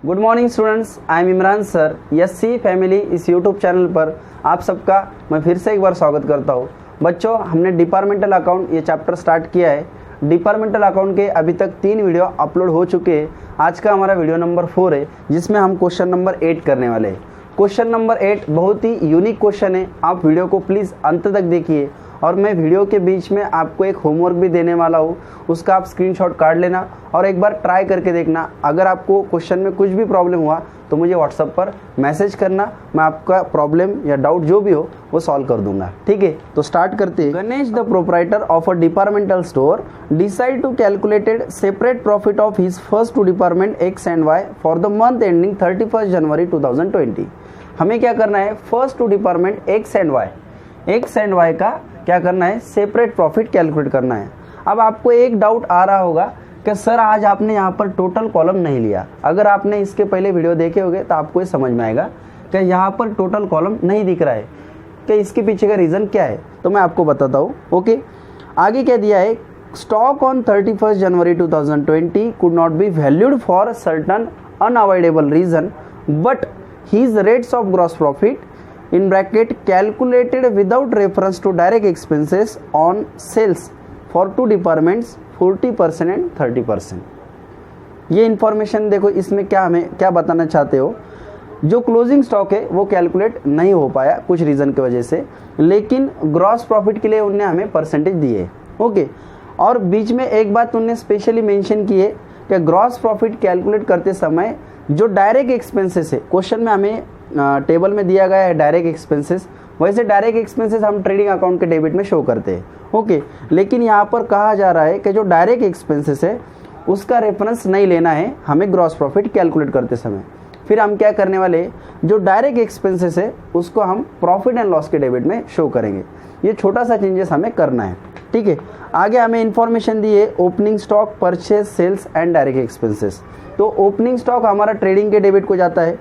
Good morning students, I am Imran sir. SC family इस YouTube channel पर आप सबका मैं फिर से एक बार स्वागत करता हूँ। बच्चों, हमने डिपार्टमेंटल अकाउंट ये चैप्टर स्टार्ट किया है। डिपार्टमेंटल अकाउंट के अभी तक 3 वीडियो अपलोड हो चुके हैं। आज का हमारा वीडियो नंबर 4 है, जिसमें हम क्वेश्चन नंबर 8 करने वाले हैं। क्वेश्चन नंबर 8 बहुत ही यूनिक क्वेश्चन है। आप वीडियो को प्लीज़ अंत तक देखिए, और मैं वीडियो के बीच में आपको एक होमवर्क भी देने वाला हूँ। उसका आप स्क्रीनशॉट काट लेना और एक बार ट्राई करके देखना। अगर आपको क्वेश्चन में कुछ भी प्रॉब्लम हुआ तो मुझे व्हाट्सएप पर मैसेज करना, मैं आपका प्रॉब्लम या डाउट जो भी हो वो सॉल्व कर दूंगा। ठीक है, तो स्टार्ट करते हैं। Ganesh the proprietor of a departmental store decide to calculated separate profit of his first 2 department X and Y for the month ending 31 January 2020। हमें क्या करना है, first 2 department X and Y का क्या करना है, सेपरेट प्रॉफिट कैलकुलेट करना है। अब आपको एक डाउट आ रहा होगा कि सर आज आपने यहाँ पर टोटल कॉलम नहीं लिया। अगर आपने इसके पहले वीडियो देखे होंगे तो आपको ये समझ में आएगा कि यहाँ पर टोटल कॉलम नहीं दिख रहा है, कि इसके पीछे का रीज़न क्या है, तो मैं आपको बताता हूँ। ओके, आगे क्या दिया है, stock on 31 January 2020 could not be valued for certain unavoidable reason but his rates of gross profit in bracket calculated without reference to direct expenses on sales for 2 departments 40% and 30%। ये information देखो, इसमें क्या हमें क्या बताना चाहते हो, जो क्लोजिंग स्टॉक है वो कैलकुलेट नहीं हो पाया कुछ रीज़न की वजह से, लेकिन ग्रॉस प्रॉफिट के लिए उनने हमें परसेंटेज दिए। ओके, और बीच में एक बात उनने स्पेशली मेंशन की है कि ग्रॉस प्रॉफिट कैलकुलेट करते समय जो डायरेक्ट एक्सपेंसेस है, क्वेश्चन में हमें टेबल में दिया गया है डायरेक्ट एक्सपेंसेस, वैसे डायरेक्ट एक्सपेंसेस हम ट्रेडिंग अकाउंट के डेबिट में शो करते हैं। ओके, लेकिन यहाँ पर कहा जा रहा है कि जो डायरेक्ट एक्सपेंसेस है उसका रेफरेंस नहीं लेना है हमें ग्रॉस प्रॉफिट कैलकुलेट करते समय। फिर हम क्या करने वाले, जो डायरेक्ट एक्सपेंसेस है उसको हम प्रॉफिट एंड लॉस के डेबिट में शो करेंगे। ये छोटा सा चेंजेस हमें करना है। ठीक है, आगे हमें इन्फॉर्मेशन दी है opening stock, purchase, sales and direct expenses. तो ओपनिंग स्टॉक हमारा ट्रेडिंग के डेबिट को जाता है,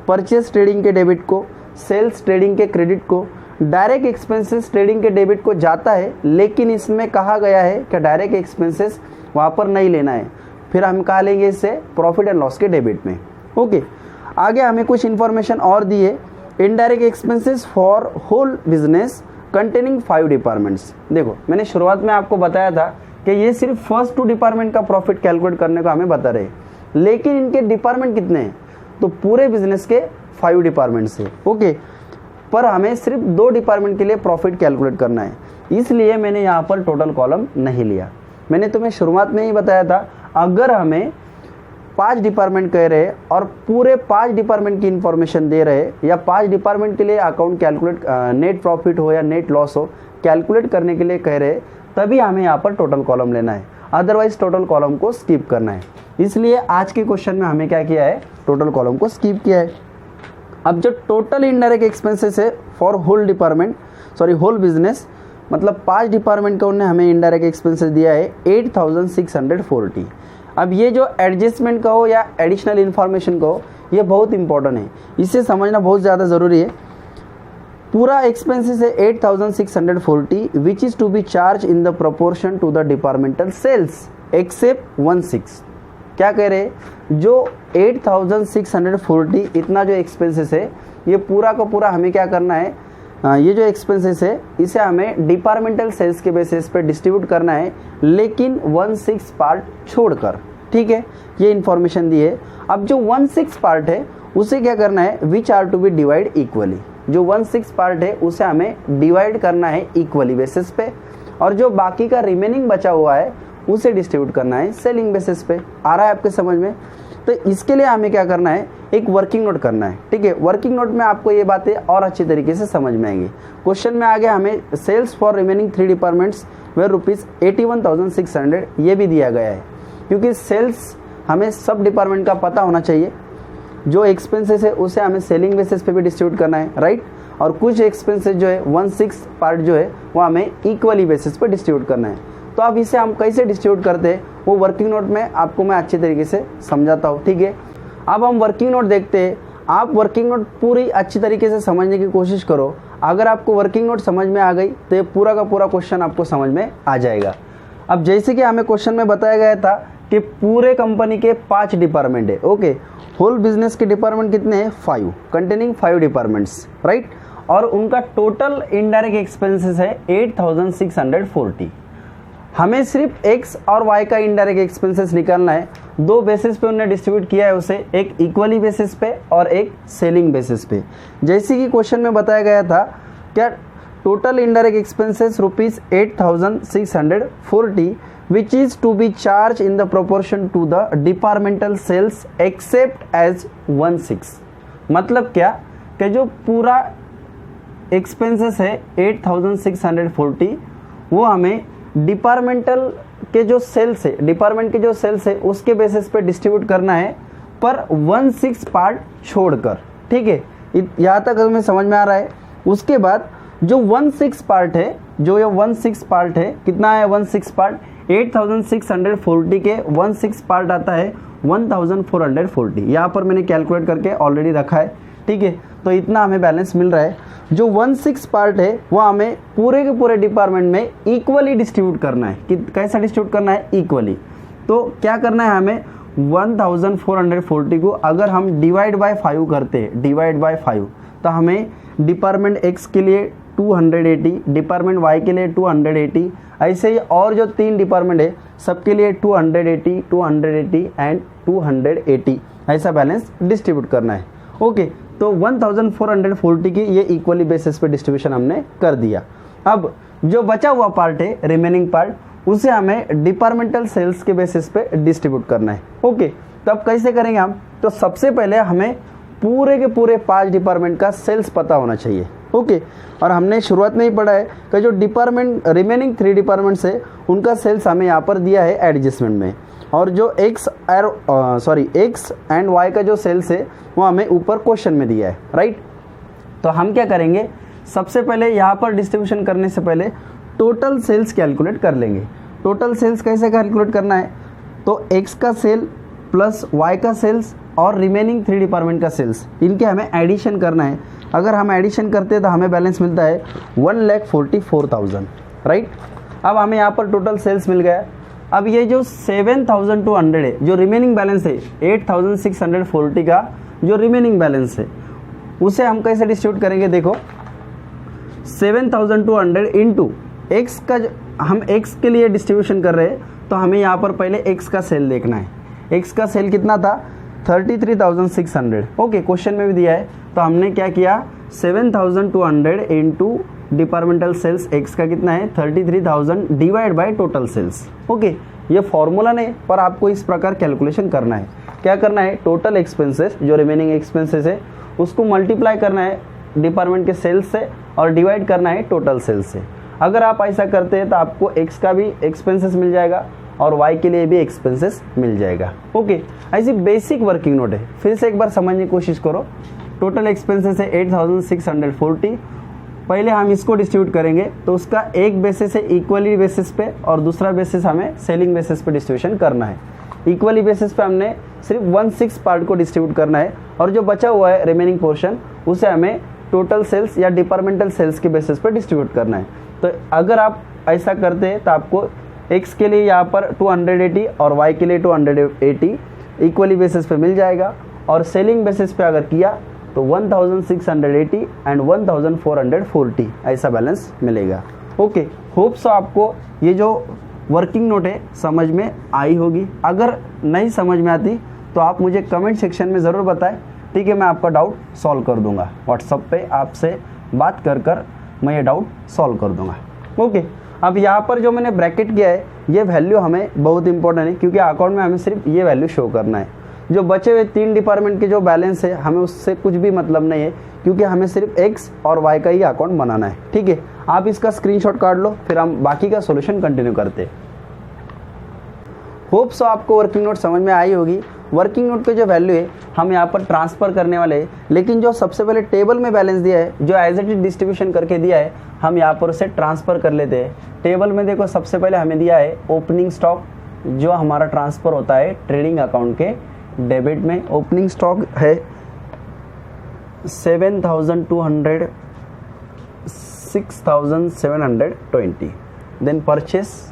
परचेज ट्रेडिंग के डेबिट को, सेल्स ट्रेडिंग के क्रेडिट को, डायरेक्ट एक्सपेंसेस ट्रेडिंग के डेबिट को जाता है, लेकिन इसमें कहा गया है कि डायरेक्ट एक्सपेंसेस वहाँ पर नहीं लेना है। फिर हम कहा लेंगे इससे प्रॉफिट एंड लॉस के डेबिट में। ओके, आगे हमें कुछ इन्फॉर्मेशन और दी है, indirect expenses for whole business containing 5 departments. देखो, मैंने शुरुआत में आपको बताया था कि ये सिर्फ फर्स्ट 2 डिपार्टमेंट का प्रॉफिट कैलकुलेट करने को हमें बता रहे, लेकिन इनके डिपार्टमेंट कितने हैं, तो पूरे बिजनेस के 5 डिपार्टमेंट से। ओके, पर हमें सिर्फ 2 डिपार्टमेंट के लिए प्रॉफिट कैलकुलेट करना है, इसलिए मैंने यहाँ पर टोटल कॉलम नहीं लिया। मैंने तुम्हें शुरुआत में ही बताया था, अगर हमें 5 डिपार्टमेंट कह रहे और पूरे 5 डिपार्टमेंट की इंफॉर्मेशन दे रहे, या 5 डिपार्टमेंट के लिए अकाउंट कैलकुलेट, नेट प्रॉफिट हो या नेट लॉस हो, कैलकुलेट करने के लिए कह रहे, तभी हमें यहाँ पर टोटल कॉलम लेना है, अदरवाइज टोटल कॉलम को स्किप करना है। इसलिए आज के क्वेश्चन में हमें क्या किया है, टोटल कॉलम को स्किप किया है। अब जो टोटल इनडायरेक्ट एक्सपेंसेस है for whole department, sorry whole business, मतलब 5 डिपार्टमेंट का उन्होंने हमें इनडायरेक्ट एक्सपेंसेस दिया है 8640। अब ये जो एडजस्टमेंट का हो या एडिशनल इन्फॉर्मेशन का हो, ये बहुत इंपॉर्टेंट है, इसे समझना बहुत ज़्यादा ज़रूरी है। पूरा एक्सपेंसेस है 8640 which is to be charge in the proportion to the departmental sales except 16। क्या कह रहे, जो 8640 इतना जो एक्सपेंसेस है, ये पूरा का पूरा हमें क्या करना है, ये जो एक्सपेंसेस है इसे हमें डिपार्टमेंटल सेल्स के बेसिस पे डिस्ट्रीब्यूट करना है, लेकिन 1/6 पार्ट छोड़कर। ठीक है, ये इन्फॉर्मेशन दी है। अब जो 1/6 पार्ट है उसे क्या करना है, which are to be divide equally. जो 1/6 पार्ट है उसे हमें डिवाइड करना है इक्वली बेसिस पे, और जो बाकी का रिमेनिंग बचा हुआ है उसे डिस्ट्रीब्यूट करना है सेलिंग बेसिस पे। आ रहा है आपके समझ में? तो इसके लिए हमें क्या करना है, एक वर्किंग नोट करना है। ठीक है, वर्किंग नोट में आपको ये बातें और अच्छी तरीके से समझ में आएंगी। क्वेश्चन में आगे हमें सेल्स फॉर रिमेनिंग 3 डिपार्टमेंट्स वे ₹81,600 ये भी दिया गया है, क्योंकि सेल्स हमें सब डिपार्टमेंट का पता होना चाहिए। जो एक्सपेंसेस है उसे हमें सेलिंग बेसिस पे भी डिस्ट्रीब्यूट करना है, राइट। और कुछ एक्सपेंसेस जो है 1/6 पार्ट जो है वो हमें इक्वली बेसिस पे डिस्ट्रीब्यूट करना है। तो अब इसे हम कैसे डिस्ट्रीब्यूट करते हैं वो वर्किंग नोट में आपको मैं अच्छे तरीके से समझाता हूँ। ठीक है, अब हम वर्किंग नोट देखते हैं। आप वर्किंग नोट पूरी अच्छी तरीके से समझने की कोशिश करो। अगर आपको वर्किंग नोट समझ में आ गई तो ये पूरा का पूरा क्वेश्चन आपको समझ में आ जाएगा। अब जैसे कि हमें क्वेश्चन में बताया गया था कि पूरे कंपनी के 5 डिपार्टमेंट है। ओके, होल बिजनेस के डिपार्टमेंट कितने हैं? 5, कंटेनिंग 5 डिपार्टमेंट्स, राइट। और उनका टोटल इनडायरेक्ट एक्सपेंसेस है 8640। हमें सिर्फ x और y का इनडायरेक्ट एक्सपेंसेस निकालना है। 2 बेसिस पे उन्होंने डिस्ट्रीब्यूट किया है उसे, एक इक्वली बेसिस पे और एक सेलिंग बेसिस पे। जैसे कि क्वेश्चन में बताया गया था क्या total indirect expenses ₹8640 which is to be charge in the proportion to the departmental sales except as 1/6। मतलब क्या कि जो पूरा एक्सपेंसेस है 8640 वो हमें डिपार्टमेंटल के जो सेल्स है, डिपार्टमेंट के जो सेल्स है उसके बेसिस पे डिस्ट्रीब्यूट करना है, पर 1/6 पार्ट छोड़कर। ठीक है, यहाँ तक हमें समझ में आ रहा है। उसके बाद जो 1/6 पार्ट है, जो ये 1/6 पार्ट है, कितना है 1/6 पार्ट? 8640 के 1/6 पार्ट आता है 1440। यहाँ पर मैंने कैलकुलेट करके ऑलरेडी रखा है। ठीक है, तो इतना हमें बैलेंस मिल रहा है। जो 1/6 पार्ट है वो हमें पूरे के पूरे डिपार्टमेंट में इक्वली डिस्ट्रीब्यूट करना है। कि कैसा डिस्ट्रीब्यूट करना है? इक्वली। तो क्या करना है हमें? 1440 को अगर हम डिवाइड बाय 5 करते हैं, डिवाइड बाय 5, तो हमें डिपार्टमेंट एक्स के लिए 280, डिपार्टमेंट वाई के लिए 280, ऐसे ही और जो 3 डिपार्टमेंट है सबके लिए 280, 280 एंड 280 ऐसा बैलेंस डिस्ट्रीब्यूट करना है। ओके, तो 1440 की ये इक्वली बेसिस पे डिस्ट्रीब्यूशन हमने कर दिया। अब जो बचा हुआ पार्ट है, रिमेनिंग पार्ट, उसे हमें डिपार्टमेंटल सेल्स के बेसिस पे डिस्ट्रीब्यूट करना है। ओके, तो अब कैसे करेंगे हम? तो सबसे पहले हमें पूरे के पूरे 5 डिपार्टमेंट का सेल्स पता होना चाहिए। ओके, और हमने शुरुआत में ही पढ़ा है कि जो डिपार्टमेंट रिमेनिंग 3 डिपार्टमेंट्स है उनका सेल्स हमें यहाँ पर दिया है एडजस्टमेंट में, और जो एक्स एंड वाई का जो सेल्स है वो हमें ऊपर क्वेश्चन में दिया है, राइट। तो हम क्या करेंगे, सबसे पहले यहाँ पर डिस्ट्रीब्यूशन करने से पहले टोटल सेल्स कैलकुलेट कर लेंगे। टोटल सेल्स कैसे कैलकुलेट करना है? तो एक्स का सेल प्लस वाई का सेल्स और रिमेनिंग 3 डिपार्टमेंट का सेल्स, इनके हमें एडिशन करना है। अगर हम एडिशन करते हैं तो हमें बैलेंस मिलता है 1,44,000, राइट। अब हमें यहाँ पर टोटल सेल्स मिल गया। अब ये जो 7,200 है, जो रिमेनिंग बैलेंस है 8,640 का जो रिमेनिंग बैलेंस है, उसे हम कैसे डिस्ट्रीब्यूट करेंगे? देखो, 7,200 इंटू एक्स का, हम एक्स के लिए डिस्ट्रीब्यूशन कर रहे हैं तो हमें यहाँ पर पहले एक्स का सेल देखना है। एक्स का सेल कितना था? 33,600। ओके, क्वेश्चन में भी दिया है। तो हमने क्या किया, 7,200 इंटू डिपार्टमेंटल सेल्स एक्स का कितना है 33,000 divide by total sales. Okay, ये फॉर्मूला नहीं, पर आपको इस प्रकार कैलकुलेशन करना है। क्या करना है? टोटल एक्सपेंसेस, जो रिमेनिंग एक्सपेंसेस है उसको मल्टीप्लाई करना है डिपार्टमेंट के सेल्स से और डिवाइड करना है टोटल सेल्स से। अगर आप ऐसा करते हैं तो आपको एक्स का भी एक्सपेंसेस मिल जाएगा और वाई के लिए भी एक्सपेंसेस मिल जाएगा। ओके, ऐसी बेसिक वर्किंग नोट है। फिर से एक बार समझने की कोशिश करो। टोटल एक्सपेंसेस है 8,640। पहले हम इसको डिस्ट्रीब्यूट करेंगे तो उसका एक बेसिस है इक्वली बेसिस पे और दूसरा बेसिस हमें सेलिंग बेसिस पे डिस्ट्रीब्यूशन करना है। इक्वली बेसिस पे हमने सिर्फ 1/6 पार्ट को डिस्ट्रीब्यूट करना है और जो बचा हुआ है रिमेनिंग पोर्शन उसे हमें टोटल सेल्स या डिपार्टमेंटल सेल्स के बेसिस पे डिस्ट्रीब्यूट करना है। तो अगर आप ऐसा करते हैं तो आपको एक्स के लिए यहाँ पर 280 और वाई के लिए 280 इक्वली बेसिस पे मिल जाएगा, और सेलिंग बेसिस पे अगर किया तो 1,680 एंड 1,440 ऐसा बैलेंस मिलेगा। ओके, होप सो आपको ये जो वर्किंग नोट है समझ में आई होगी। अगर नहीं समझ में आती तो आप मुझे कमेंट सेक्शन में ज़रूर बताएं। ठीक है, मैं आपका डाउट सॉल्व कर दूंगा। व्हाट्सएप पे आपसे बात कर मैं ये डाउट सॉल्व कर दूंगा। ओके, अब यहाँ पर जो मैंने ब्रैकेट किया है ये वैल्यू हमें बहुत इंपॉर्टेंट है, क्योंकि अकाउंट में हमें सिर्फ ये वैल्यू शो करना है। जो बचे हुए 3 डिपार्टमेंट के जो बैलेंस है हमें उससे कुछ भी मतलब नहीं है, क्योंकि हमें सिर्फ एक्स और वाई का ही अकाउंट बनाना है। ठीक है, आप इसका स्क्रीनशॉट काट लो, फिर हम बाकी का सॉल्यूशन कंटिन्यू करते हैं। होप सो आपको वर्किंग नोट समझ में आई होगी। वर्किंग नोट पे जो वैल्यू है हम यहाँ पर ट्रांसफ़र करने वाले हैं, लेकिन जो सबसे पहले टेबल में बैलेंस दिया है, जो एज इट इज डिस्ट्रीब्यूशन करके दिया है, हम यहाँ पर उसे ट्रांसफ़र कर लेते हैं। टेबल में देखो, सबसे पहले हमें दिया है ओपनिंग स्टॉक, जो हमारा ट्रांसफ़र होता है ट्रेडिंग अकाउंट के डेबिट में। ओपनिंग स्टॉक है 7,200 6,720. Then purchase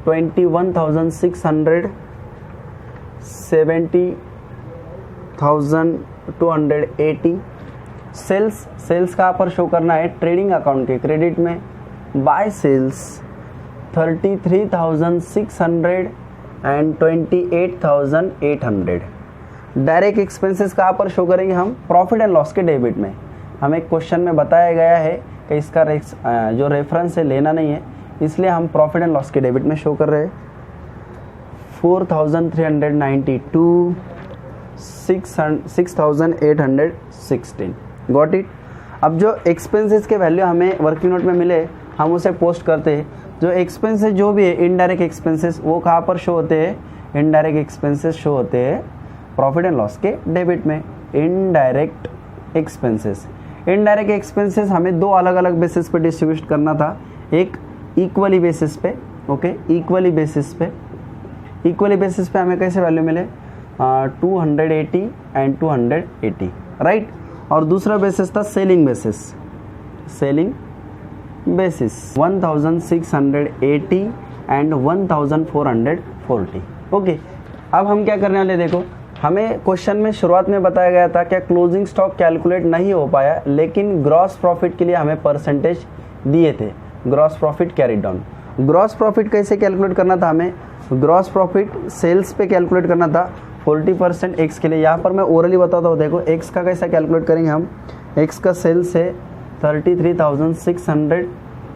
21,600, 70,280. सेल्स कहाँ पर शो करना है, ट्रेडिंग अकाउंट के क्रेडिट में, by sales 33,600 and 28,800. Direct expenses कहाँ पर शो करेंगे हम, प्रॉफिट एंड लॉस के डेबिट में. हमें क्वेश्चन में बताया गया है कि इसका जो रेफरेंस है लेना नहीं है, इसलिए हम प्रॉफिट एंड लॉस के डेबिट में शो कर रहे हैं. 4,392, 6,816. Got it. अब जो एक्सपेंसेस के वैल्यू हमें वर्किंग नोट में मिले हम उसे पोस्ट करते हैं. जो एक्सपेंसेस जो भी है इनडायरेक्ट एक्सपेंसेस वो कहाँ पर शो होते हैं, इनडायरेक्ट एक्सपेंसेस शो होते हैं प्रॉफिट एंड लॉस के डेबिट में. इनडायरेक्ट एक्सपेंसेस हमें दो अलग अलग बेसिस पे डिस्ट्रीब्यूट करना था. एक इक्वली बेसिस पे, ओके, इक्वली बेसिस पे हमें कैसे वैल्यू मिले, 280 एंड 280, राइट. और दूसरा बेसिस था सेलिंग बेसिस 1680 एंड 1440. ओके, अब हम क्या करने वाले, देखो हमें क्वेश्चन में शुरुआत में बताया गया था क्या क्लोजिंग स्टॉक कैलकुलेट नहीं हो पाया, लेकिन ग्रॉस प्रॉफिट के लिए हमें परसेंटेज दिए थे. Gross profit carried down. Gross profit कैसे कैलकुलेट करना था, हमें ग्रॉस प्रॉफिट सेल्स पे कैलकुलेट करना था 40% एक्स के लिए. यहाँ पर मैं ओरली बताता हूँ. देखो एक्स का कैसा कैलकुलेट करेंगे हम, एक्स का सेल्स है 33,600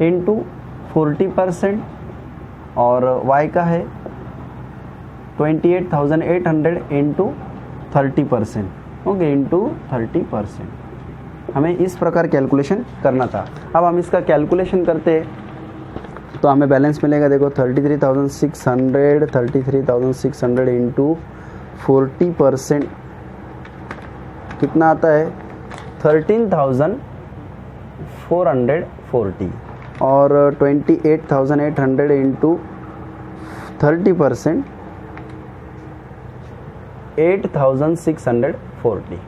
इंटू 40% और वाई का है 28,800 इंटू 30%, ओके, इंटू 30%. हमें इस प्रकार कैलकुलेशन करना था. अब हम इसका कैलकुलेशन करते हैं तो हमें बैलेंस मिलेगा. देखो 33,600 इंटू 40% कितना आता है, 13,440 और 28,800 इंटू 30% 8,640.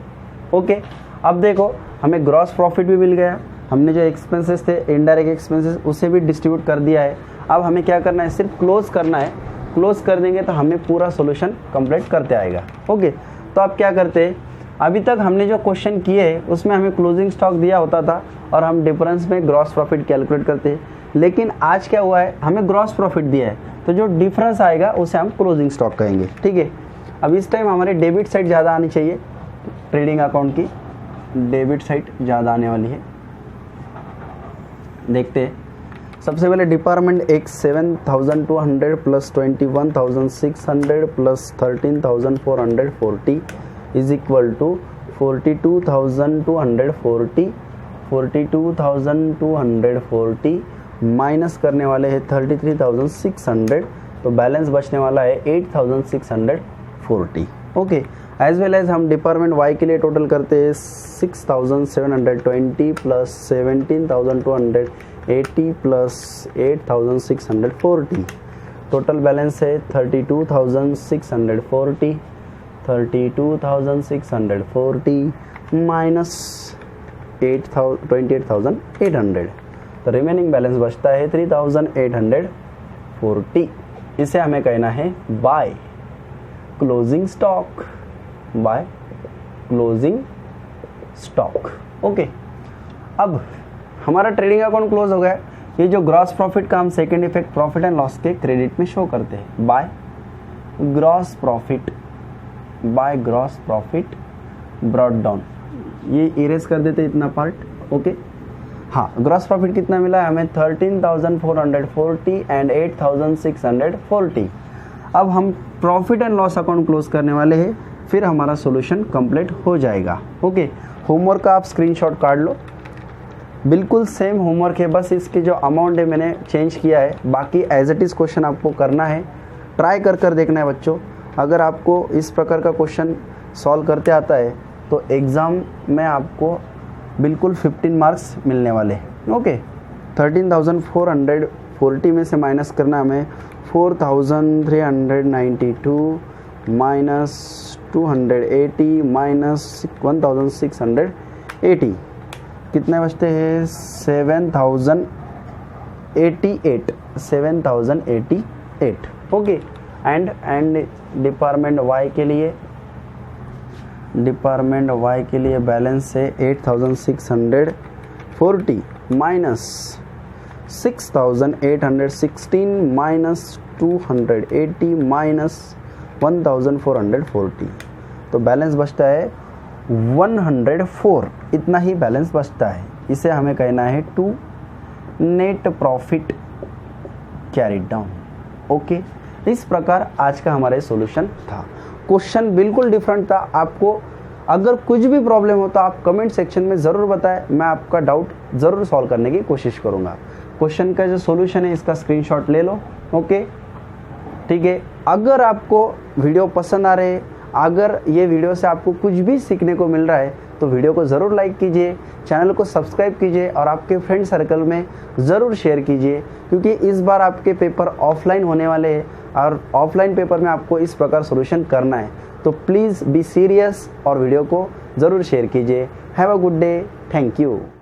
ओके, अब देखो हमें ग्रॉस प्रॉफिट भी मिल गया. हमने जो एक्सपेंसेस थे इनडायरेक्ट एक्सपेंसेस उसे भी डिस्ट्रीब्यूट कर दिया है. अब हमें क्या करना है, सिर्फ क्लोज करना है. क्लोज कर देंगे तो हमें पूरा सॉल्यूशन कंप्लीट करते आएगा. ओके, तो अब क्या करते हैं, अभी तक हमने जो क्वेश्चन किए हैं उसमें हमें क्लोजिंग स्टॉक दिया होता था और हम डिफरेंस में ग्रॉस प्रॉफिट कैलकुलेट करते हैं. लेकिन आज क्या हुआ है, हमें ग्रॉस प्रॉफिट दिया है तो जो डिफरेंस आएगा उसे हम क्लोजिंग स्टॉक कहेंगे. ठीक है, अब इस टाइम हमारे डेबिट साइड ज़्यादा आनी चाहिए. ट्रेडिंग अकाउंट की डेबिट साइड ज़्यादा आने वाली है. देखते हैं. सबसे पहले department X 7,200 plus 21,600 plus 13,440 is equal to 42,240 minus करने वाले हैं 33,600, तो बैलेंस बचने वाला है 8,640. ओके, एज वेल एज हम डिपार्टमेंट वाई के लिए टोटल करते हैं 6,720 प्लस 17,280 प्लस 8,640. टोटल बैलेंस है 32,640 माइनस 28,800, तो रिमेनिंग बैलेंस बचता है 3,840. इसे हमें कहना है बाय क्लोजिंग स्टॉक. ओके, अब हमारा ट्रेडिंग अकाउंट क्लोज हो गया. ये जो ग्रॉस प्रॉफिट का हम second effect profit and loss के क्रेडिट में शो करते हैं by gross profit brought down. ये इरेज कर देते इतना पार्ट. ओके, हाँ, ग्रॉस प्रॉफिट कितना मिला है हमें 13,440 एंड 8,640. अब हम profit and loss account close करने वाले हैं, फिर हमारा सॉल्यूशन कंप्लीट हो जाएगा. ओके, होमवर्क का आप स्क्रीनशॉट काट लो. बिल्कुल सेम होमवर्क है, बस इसकी जो अमाउंट है मैंने चेंज किया है. बाकी एज इट इज़ क्वेश्चन आपको करना है, ट्राई कर देखना है बच्चों. अगर आपको इस प्रकार का क्वेश्चन सॉल्व करते आता है तो एग्ज़ाम में आपको बिल्कुल 15 मार्क्स मिलने वाले. ओके, 13,440 में से माइनस करना हमें 4,392 माइनस 280 माइनस 1680 कितने बचते हैं 7088 ओके। एंड डिपार्टमेंट वाई के लिए बैलेंस है 8640 माइनस 6816 माइनस 280 माइनस 1440 तो बैलेंस बचता है 104। इतना ही बैलेंस बचता है। इसे हमें कहना है to net profit carried down. Okay, इस प्रकार आज का हमारा सॉल्यूशन था। क्वेश्चन बिल्कुल डिफरेंट था। आपको अगर कुछ भी प्रॉब्लम हो तो आप कमेंट सेक्शन में ज़रूर बताएं, मैं आपका डाउट ज़रूर सॉल्व करने की कोशिश करूँगा। क्वेश्चन का जो सॉल्यूशन है इसका स्क्रीनशॉट ले लो। ओके, ठीक है। अगर आपको वीडियो पसंद आ रहे हैं, अगर ये वीडियो से आपको कुछ भी सीखने को मिल रहा है तो वीडियो को ज़रूर लाइक कीजिए, चैनल को सब्सक्राइब कीजिए और आपके फ्रेंड सर्कल में ज़रूर शेयर कीजिए, क्योंकि इस बार आपके पेपर ऑफलाइन होने वाले हैं और ऑफलाइन पेपर में आपको इस प्रकार सॉल्यूशन करना है। तो प्लीज़ बी सीरियस और वीडियो को ज़रूर शेयर कीजिए। Have a good day. Thank you.